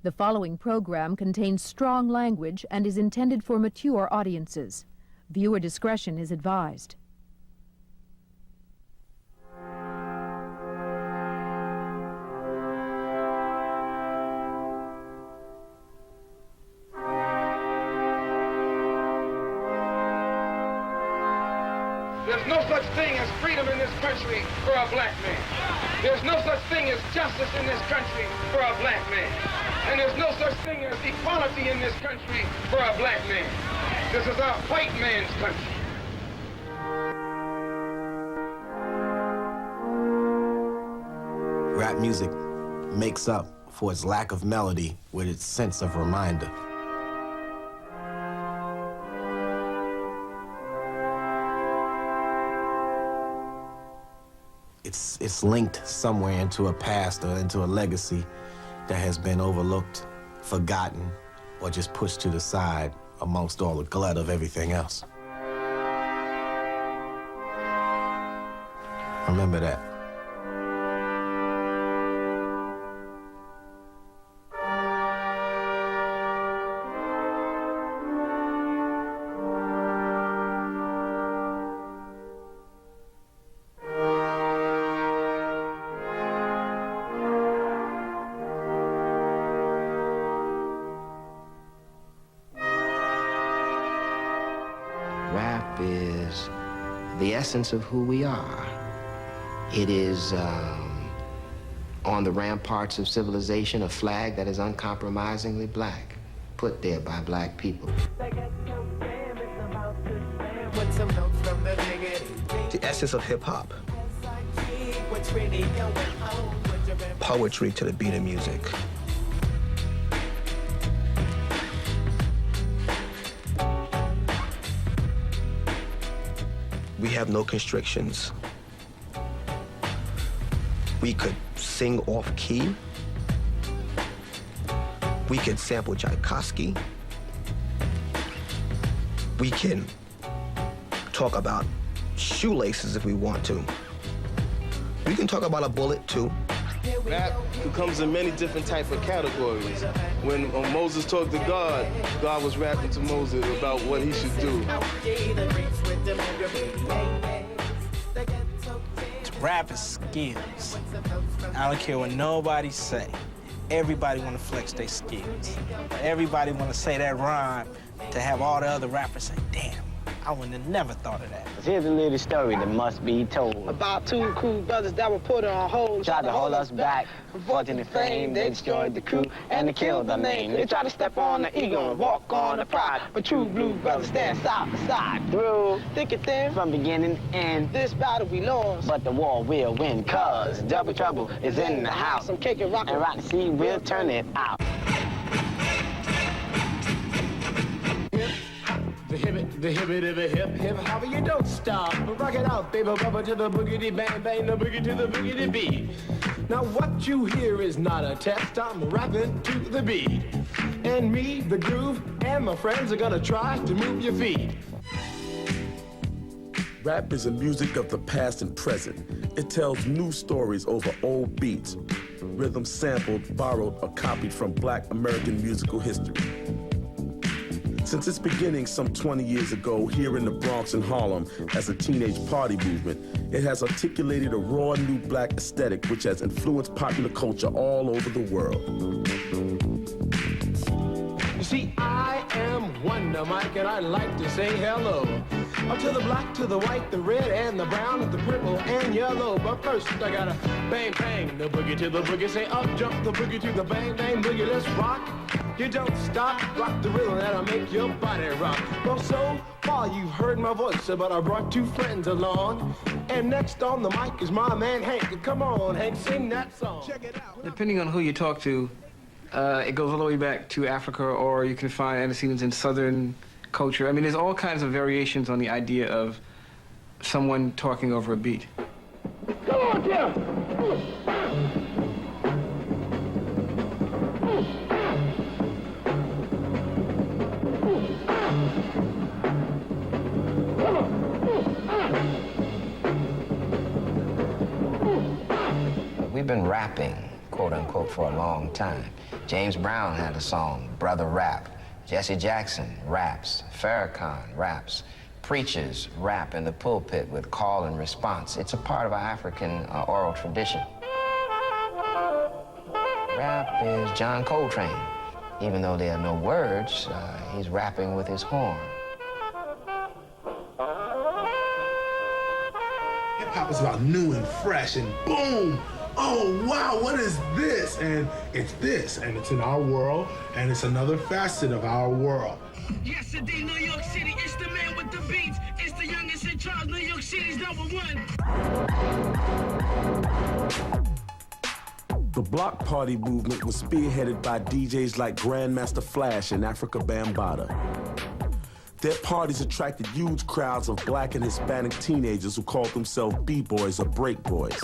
The following program contains strong language and is intended for mature audiences. Viewer discretion is advised. There's no such thing as freedom in this country for a black man. There's no such thing as justice in this country for a black man. And there's no such thing as equality in this country for a black man. This is a white man's country. Rap music makes up for its lack of melody with its sense of reminder. It's linked somewhere into a past or into a legacy that has been overlooked, forgotten, or just pushed to the side amongst all the glut of everything else. Remember that. Rap is the essence of who we are. It is on the ramparts of civilization, a flag that is uncompromisingly black, put there by black people. The essence of hip-hop. Poetry to the beat of music. We have no constrictions. We could sing off key. We can sample Tchaikovsky. We can talk about shoelaces if we want to. We can talk about a bullet too. Rap comes in many different type of categories. When Moses talked to God, God was rapping to Moses about what he should do. Rap is skills. I don't care what nobody say. Everybody want to flex their skills. Everybody want to say that rhyme to have all the other rappers say, damn, I wouldn't have never thought of that. Here's a little story that must be told. About two cool brothers that were put on hold. Tried to hold us back. Fortune and fame, they destroyed the crew and they killed the name. They tried to step on the ego and walk on the pride. But true blue brothers stand side by side. Through thick and thin, from beginning to end. This battle we lost, but the war will win. Cause double trouble is in the house. Some cake and rock and rock the seed, we'll turn it out. The hip, hopper, you don't stop. Rock it out, baby, bubba to the boogity bang bang, the boogie to the boogity beat. Now what you hear is not a test, I'm rapping to the beat. And me, the groove, and my friends are gonna try to move your feet. Rap is the music of the past and present. It tells new stories over old beats. Rhythm sampled, borrowed, or copied from Black American musical history. Since its beginning some 20 years ago here in the Bronx and Harlem as a teenage party movement, it has articulated a raw new black aesthetic which has influenced popular culture all over the world. You see, I am Wonder Mike and I like to say hello. Up to the black, to the white, the red, and the brown, and the purple, and yellow. But first I gotta bang, bang, the boogie to the boogie. Say up, jump the boogie to the bang, bang, boogie. Let's rock. You don't stop, rock the rhythm that'll make your body rock. Well, so far you've heard my voice, but I brought two friends along. And next on the mic is my man Hank. Come on, Hank, sing that song. Check it out. Depending on who you talk to, it goes all the way back to Africa, or you can find antecedents in Southern culture. I mean, there's all kinds of variations on the idea of someone talking over a beat. Come on, Tim! We've been rapping, quote unquote, for a long time. James Brown had a song, Brother Rap. Jesse Jackson raps. Farrakhan raps. Preachers rap in the pulpit with call and response. It's a part of our African oral tradition. Rap is John Coltrane. Even though there are no words, he's rapping with his horn. Hip-hop is about new and fresh and boom! Oh, wow, what is this? And it's this, and it's in our world, and it's another facet of our world. Yesterday, New York City, it's the man with the beats. It's the youngest in charge, New York City's #1. The block party movement was spearheaded by DJs like Grandmaster Flash and Afrika Bambaataa. Their parties attracted huge crowds of black and Hispanic teenagers who called themselves B-boys or break boys.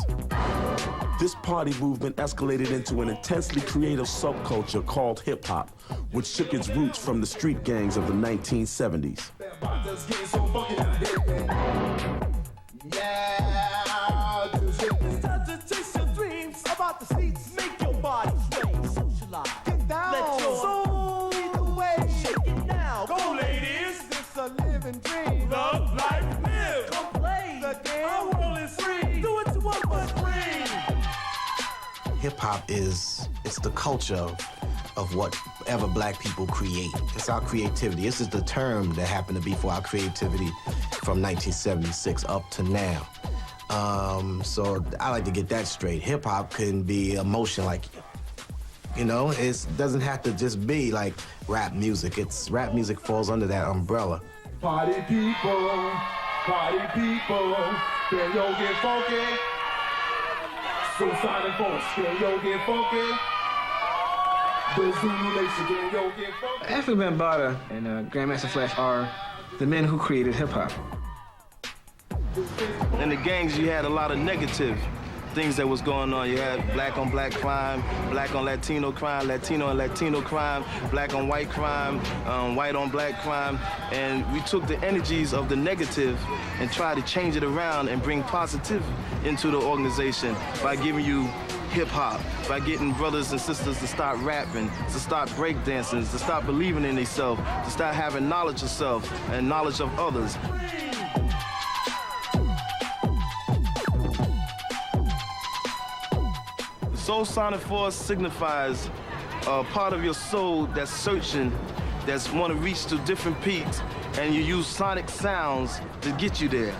This party movement escalated into an intensely creative subculture called hip-hop, which took its roots from the street gangs of the 1970s. About the seats, make your body sway, socialize. Get down, let your soul lead the way. Shake it now, go ladies. It's a living dream. Love, life, live. Come play the game. Our world is free. Do it to 1 plus 3. Hip-hop it's the culture of whatever black people create. It's our creativity. This is the term that happened to be for our creativity from 1976 up to now. So I like to get that straight. Hip-hop can be emotion, like, you know, it doesn't have to just be like rap music. Rap music falls under that umbrella. Party people, can yo get funky? So Sonic Force, can yo get funky? The Zulu Nation, can yo get funky? Afrika Bambaataa and Grandmaster Flash are the men who created hip-hop. In the gangs, you had a lot of negative things that was going on. You had black on black crime, black on Latino crime, Latino on Latino crime, black on white crime, white on black crime. And we took the energies of the negative and tried to change it around and bring positive into the organization by giving you hip-hop, by getting brothers and sisters to start rapping, to start breakdancing, to start believing in themselves, to start having knowledge of self and knowledge of others. Soul Sonic Force signifies a part of your soul that's searching, that's want to reach to different peaks, and you use sonic sounds to get you there.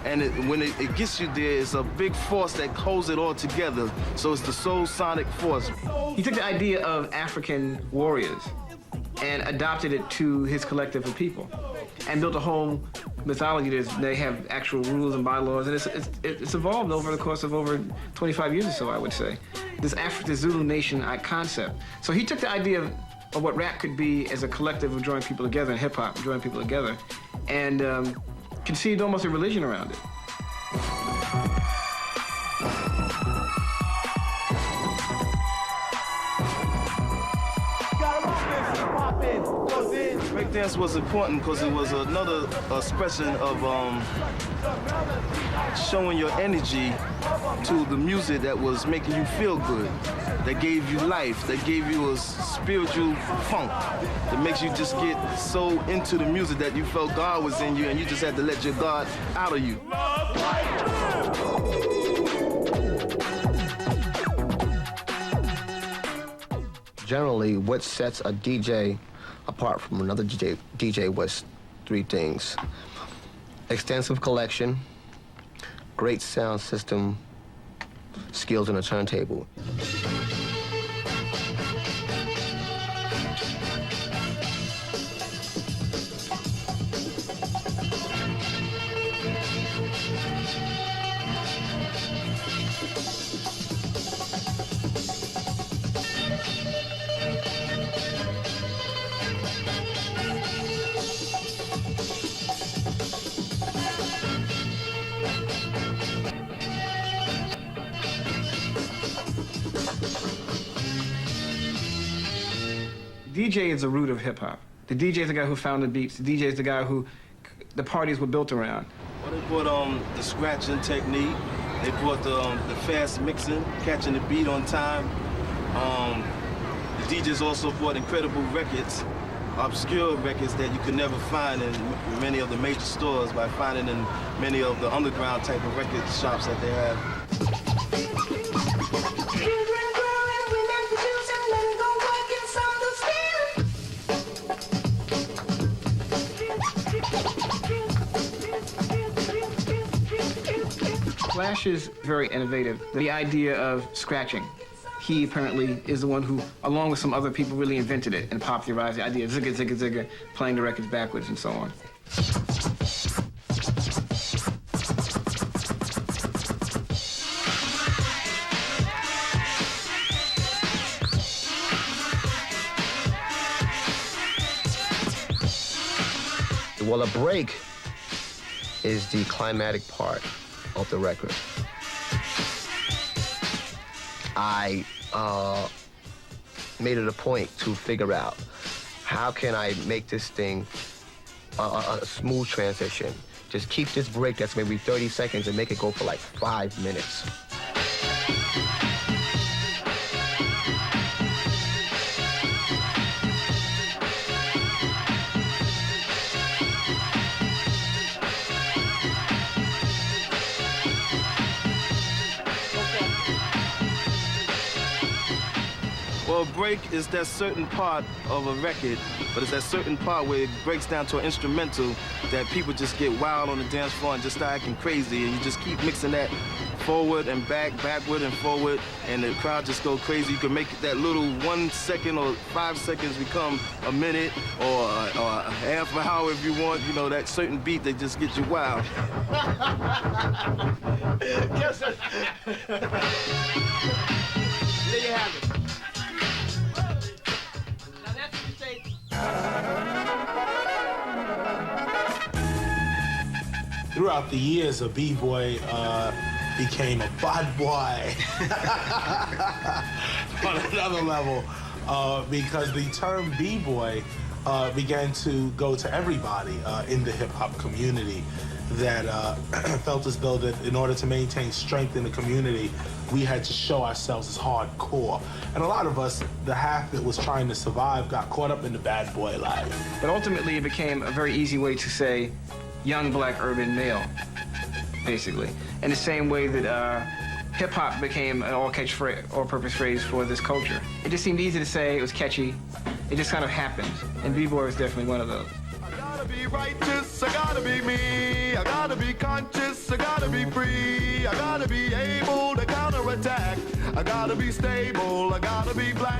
And when it gets you there, it's a big force that holds it all together. So it's the Soul Sonic Force. He took the idea of African warriors and adopted it to his collective of people and built a whole mythology. They have actual rules and bylaws, and it's evolved over the course of over 25 years or so, I would say. This Zulu Nation concept. So he took the idea of what rap could be as a collective of drawing people together, and hip-hop drawing people together, and conceived almost a religion around it. Breakdance was important because it was another expression of showing your energy to the music that was making you feel good, that gave you life, that gave you a spiritual funk, that makes you just get so into the music that you felt God was in you and you just had to let your God out of you. Generally, what sets a DJ apart from another DJ was 3 things: extensive collection, great sound system, skills on a turntable. DJ is the root of hip-hop. The DJ is the guy who found the beats. The DJ is the guy who the parties were built around. Well, they brought the scratching technique. They brought the fast mixing, catching the beat on time. The DJs also bought incredible records, obscure records that you could never find in many of the major stores by finding in many of the underground type of record shops that they have. Flash is very innovative. The idea of scratching. He apparently is the one who, along with some other people, really invented it and popularized the idea of zigga, zigga, zigga, playing the records backwards and so on. Well, a break is the climatic part of the record. I made it a point to figure out how can I make this thing a smooth transition. Just keep this break that's maybe 30 seconds and make it go for like 5 minutes. Well, a break is that certain part of a record, but it's that certain part where it breaks down to an instrumental that people just get wild on the dance floor and just start acting crazy, and you just keep mixing that forward and back, backward and forward, and the crowd just go crazy. You can make that little 1 second or 5 seconds become a minute or a half an hour if you want. You know, that certain beat that just gets you wild. Yes, sir. There you have it. Throughout the years, a b-boy became a bad boy on another level because the term b-boy began to go to everybody in the hip-hop community that felt as though that in order to maintain strength in the community, we had to show ourselves as hardcore. And a lot of us, the half that was trying to survive, got caught up in the bad boy life. But ultimately, it became a very easy way to say young black urban male, basically. In the same way that hip-hop became an all-purpose phrase for this culture. It just seemed easy to say, it was catchy, it just kind of happened. And b-boy was definitely one of those. I gotta be righteous, I gotta be me, I gotta be conscious, I gotta be free, I gotta be able to counterattack, I gotta be stable, I gotta be black.